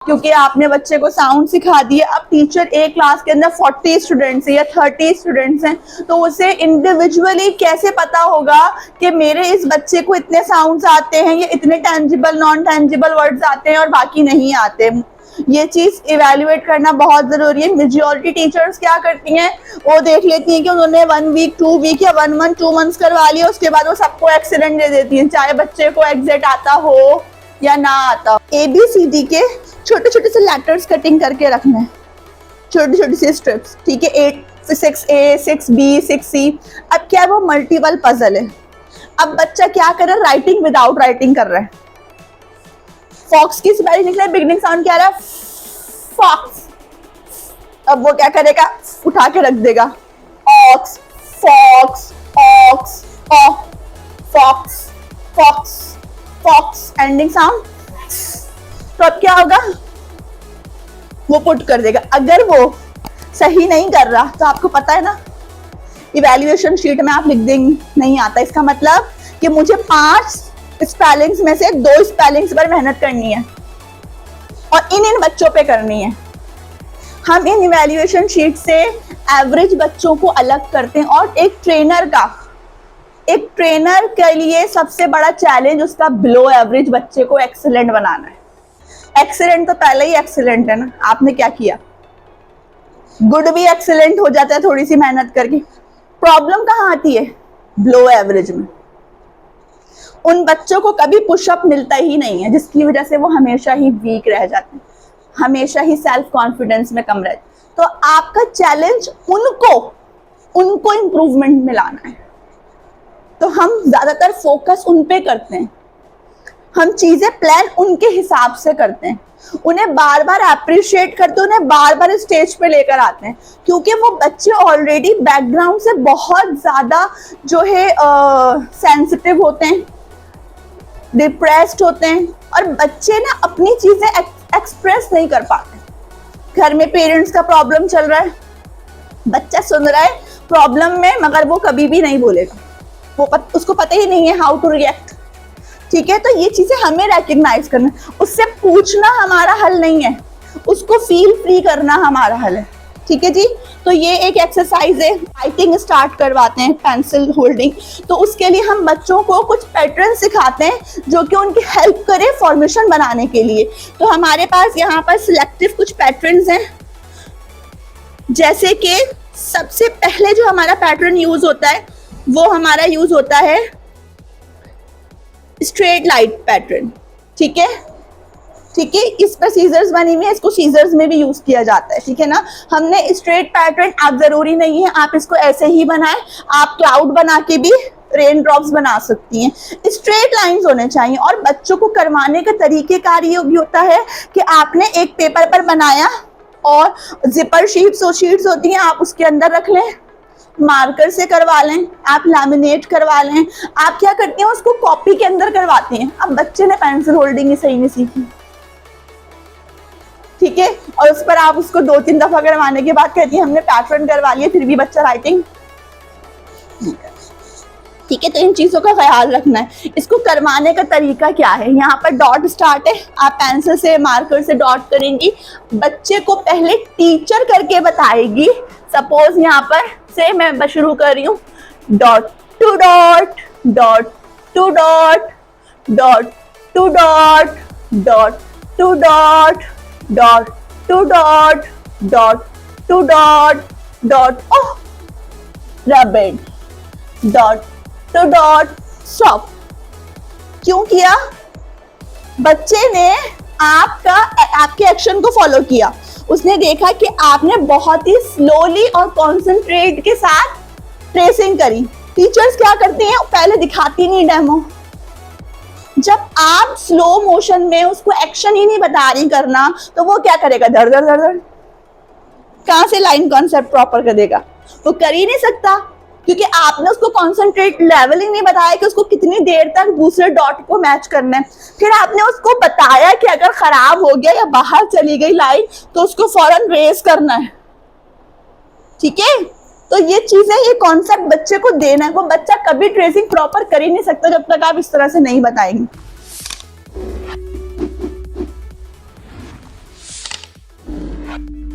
क्योंकि आपने बच्चे को साउंड सिखा दिए। अब टीचर एक क्लास के अंदर 40 स्टूडेंट्स हैं या 30 स्टूडेंट्स हैं, तो उसे इंडिविजुअली कैसे पता होगा कि मेरे इस बच्चे को इतने साउंड्स आते हैं, ये इतने टेंजिबल नॉन टेंजिबल वर्ड्स आते हैं और बाकी नहीं आते। ये चीज इवेल्युएट करना बहुत जरूरी है। मेजॉरिटी टीचर्स क्या करती हैं, वो देख लेती हैं कि उन्होंने 1 वीक 2 वीक या 1 मंथ 2 मंथ्स करवा लिया, उसके बाद वो सबको एक्सीलेंट दे देती हैं, चाहे बच्चे को एग्जैक्ट आता हो या ना आता हो। ABCD के छोटे छोटे से लेटर्स कटिंग करके रखना है, छोटी छोटी सी स्ट्रिप्स, ठीक है। 6A 6B 6C। अब क्या है, वो मल्टीपल पजल है। अब बच्चा क्या कर रहा है, राइटिंग विदाउट राइटिंग कर रहा है। फॉक्स की स्पेलिंग निकला, बिगनिंग साउंड क्या आ रहा है, फॉक्स। अब वो क्या करेगा, उठा के रख देगा, ox fox ox fox fox fox, ending sound. तो अब क्या होगा, वो पुट कर देगा। अगर वो सही नहीं कर रहा तो आपको पता है ना, इवैल्यूएशन शीट में आप लिख देंगे नहीं आता, इसका मतलब कि मुझे 5 स्पेलिंग्स में से 2 स्पेलिंग्स पर मेहनत करनी है और इन बच्चों पे करनी है। हम इन इवैल्यूएशन शीट से एवरेज बच्चों को अलग करते हैं। और एक ट्रेनर के लिए सबसे बड़ा चैलेंज उसका बिलो एवरेज बच्चे को एक्सीलेंट बनाना है। एक्सीलेंट तो पहले ही एक्सीलेंट है ना, आपने क्या किया, गुड भी एक्सीलेंट हो जाता है थोड़ी सी मेहनत करके। प्रॉब्लम कहाँ आती है, बिलो एवरेज में। उन बच्चों को कभी पुशअप मिलता ही नहीं है, जिसकी वजह से वो हमेशा ही वीक रह जाते हैं, हमेशा ही सेल्फ कॉन्फिडेंस में कम रहते। तो आपका चैलेंज उनको इंप्रूवमेंट में लाना है। तो हम ज्यादातर फोकस उन पे करते हैं, हम चीजें प्लान उनके हिसाब से करते हैं, उन्हें बार बार अप्रिशिएट करते हैं, उन्हें बार बार स्टेज पे लेकर आते हैं, क्योंकि वो बच्चे ऑलरेडी बैकग्राउंड से बहुत ज्यादा जो है सेंसिटिव होते हैं, डिप्रेस्ड होते हैं, और बच्चे ना अपनी चीजें एक्सप्रेस नहीं कर पाते। घर में पेरेंट्स का प्रॉब्लम चल रहा है, बच्चा सुन रहा है प्रॉब्लम में, मगर वो कभी भी नहीं बोलेगा, उसको पता ही नहीं है हाउ टू रिएक्ट, ठीक है। तो ये चीजें हमें रेकग्नाइज करना, उससे पूछना हमारा हल नहीं है, उसको फील फ्री करना हमारा हल है, ठीक है जी। तो ये एक एक्सरसाइज है, राइटिंग स्टार्ट करवाते हैं, पेंसिल होल्डिंग। तो उसके लिए हम बच्चों को कुछ पैटर्न सिखाते हैं जो कि उनकी हेल्प करे फॉर्मेशन बनाने के लिए। तो हमारे पास यहाँ पर सिलेक्टिव कुछ पैटर्न्स हैं, जैसे कि सबसे पहले जो हमारा पैटर्न यूज होता है वो हमारा यूज होता है स्ट्रेट लाइन पैटर्न, ठीक है, ठीक है। इस पर सीजर्स बनी हुई है, इसको सीजर्स में भी यूज किया जाता है, ठीक है ना। हमने स्ट्रेट पैटर्न, आप जरूरी नहीं है आप इसको ऐसे ही बनाएं, आप क्लाउड बना के भी रेन ड्रॉप्स बना सकती हैं। स्ट्रेट लाइंस होने चाहिए। और बच्चों को करवाने का तरीकेकार ये भी होता है कि आपने एक पेपर पर बनाया और जिपर शीट्स होती हैं, आप उसके अंदर रख लें, मार्कर से करवा लें, आप लैमिनेट करवा लें। आप क्या करते हैं, उसको कॉपी के अंदर करवाते हैं। अब बच्चे ने पेंसिल होल्डिंग ही सही नहीं सीखी, ठीक है, और उस पर आप उसको 2-3 दफा करवाने के बाद कहती है हमने पैटर्न करवा लिया, फिर भी बच्चा राइटिंग, ठीक है। तो इन चीजों का ख्याल रखना है। इसको करवाने का तरीका क्या है, यहाँ पर डॉट स्टार्ट है, आप पेंसिल से मार्कर से डॉट करेंगी, बच्चे को पहले टीचर करके बताएगी। सपोज यहाँ पर से मैं शुरू कर रही हूँ, dot to dot, dot to dot, dot to dot, dot to dot, dot to dot, dot to dot, dot oh rabid, dot to dot stop. क्यों किया, बच्चे ने आपके एक्शन को फॉलो किया, उसने देखा कि आपने बहुत ही स्लोली और कॉन्सेंट्रेट के साथ ट्रेसिंग करी। टीचर्स क्या करती हैं, पहले दिखाती नहीं डेमो, जब आप स्लो मोशन में उसको एक्शन ही नहीं बता रही करना, तो वो क्या करेगा, धड़ धड़ धड़ धड़, कहां से लाइन कॉन्सेप्ट प्रॉपर कर देगा, वो कर ही नहीं सकता, क्योंकि आपने उसको कॉन्सेंट्रेट लेवल ही नहीं बताया कि उसको कितनी देर तक दूसरे डॉट को मैच करना है। फिर आपने उसको बताया कि अगर खराब हो गया या बाहर चली गई लाइन तो उसको फौरन रेस करना है, ठीक है। तो ये चीजें, ये कॉन्सेप्ट बच्चे को देना है, वो बच्चा कभी ट्रेसिंग प्रॉपर कर ही नहीं सकता जब तक आप इस तरह से नहीं बताएंगे। है।